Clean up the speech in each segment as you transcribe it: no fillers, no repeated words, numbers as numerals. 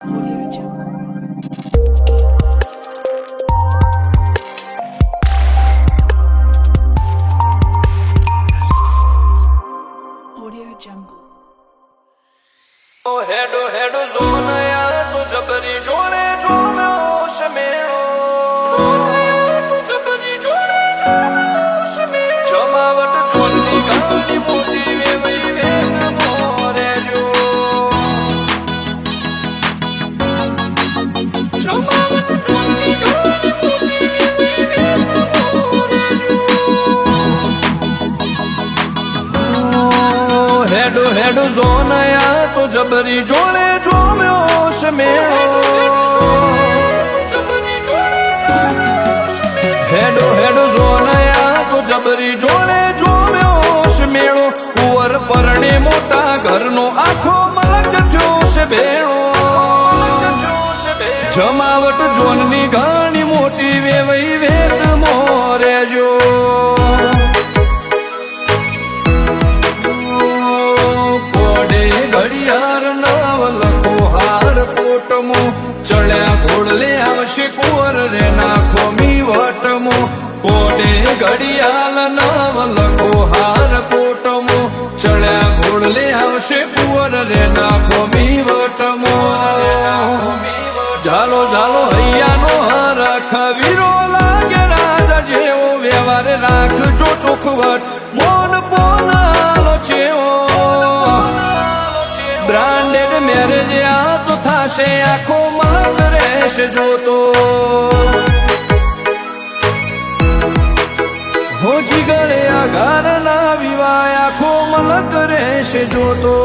Audio Jungle. Audio Jungle. हेडो हेडो जोन या तो जबरी जोड़े जोन होश मेरो तू जबरी जोड़े जोन होश मेरो जमावट जोनी गानी मोटी वे वही वे मोरे जो जमावट जोनी गानी मोटी वे वही मोरे जो हेडो हेडो जोन या तो जबरी जोड़े जोम्योश मेरो हेडो हेडो जोनया तो जबरी जोड़े जोम्योश मेळो कुंवर परणे मोटा घरनो आखो मलक जोश भेळो जमावट जोननी घणी मोटी वेवई वेद मोरे जो घड़ियार नव लखो हार कोटमो चढ़्या घोड़ले आवशे कुंवर रे नाखो मी वटमो कोडे घड़ियाल नव लखो हार कोटमो चढ़्या घोड़ले आवशे कुंवर रे नाखो मी वटमो झालो झालो हैयानो हरख वीरो लागे राजा जेवो व्यवहार राखजो चोखवट मोन बोलालो चेवो ब्रांडेड मैरिज या तो थाशे आखो मलक रहेशे जो तो हो जिगरे आगार ना विवाह आखो मलक रहेशे जो तो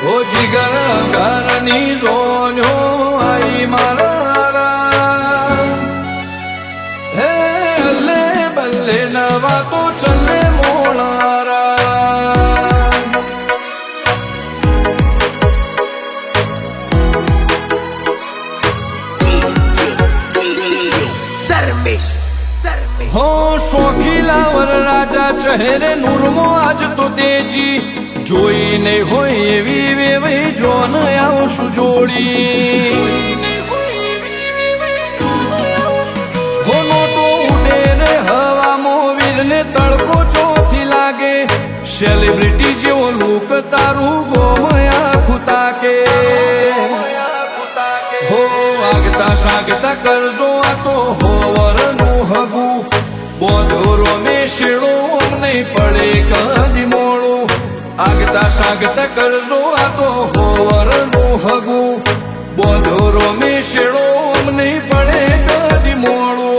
हो जिगर आगार नी जोन्यो आई मारा नवा तो चले मोलारा हो शोखीलावर राजा चेहरे नूरमो आज तो तेजी जोई नहीं होई एवी वेवई जोन आवशु जोड़ी हो नोटो उडे रे हवा मोवीर ने तड़को चोथी लागे सेलिब्रिटी जेवो लूक तारू गोमया खुता के हो आगता सागता करजो आ तो होवर नु हगू बोधोरो में शेड़ो नहीं पड़े कदी मोड़ो आगता सागता करजो आ तो होवर नु हगू बोधोरो में शेड़ो नहीं पड़े कदी मोड़ो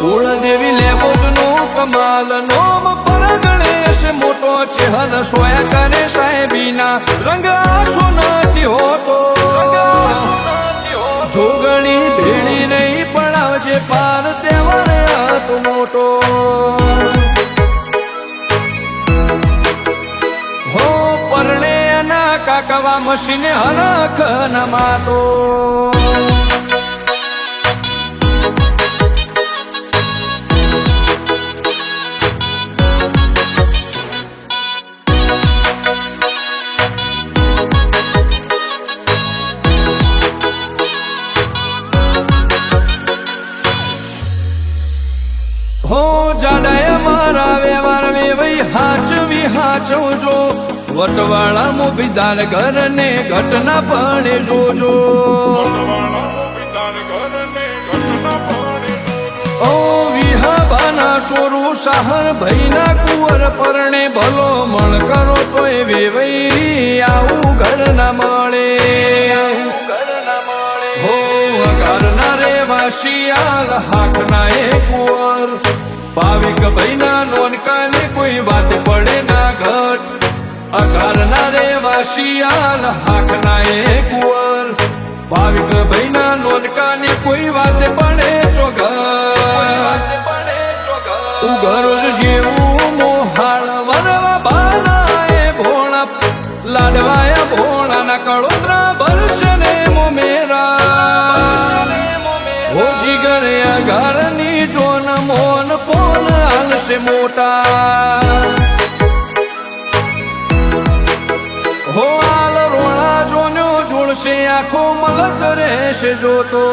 कुलदेवी लेबोजनो कमाल नोम पर गणेश मोटो चेहर सोया करे साहेबीना रंग आसो નથી હોતો જોગણી ભેળી નહીં પડાવજે પાર તહેવાર હાથ મોટો હો પરણે ના કાકવા મશીન હરખ ન માટો हो जाडाया मारा व्यवहार वेवई हाचवी हाचवजो वटवाळा मोबीदार घर ने घटना पड़े जोजो ओ विहाबाना सोरू शहर भईना कुंवर परणे भलो मण करो तोय वेवई आऊ घर न मळे हो अगारना रे वाशियाल हाकना ए कुंवर भाविक भाईना नोनका ने कोई बात पड़े ना घट अगारना रे वाशियाल हाकना ए कुंवर भाविक भाईना नोनका ने कोई बात पड़े चोघट उघरोज जेवू मोहाळ वरवा बालाए भोळा लाडवाया भोळा ना कळोत्रा बरशने मोमेरा हो जिगर अगारनी जोन मोन पो થશે મોટા હો હાલ રોણા જોન્યો જોડશે આખો મલક રહેશે જોતો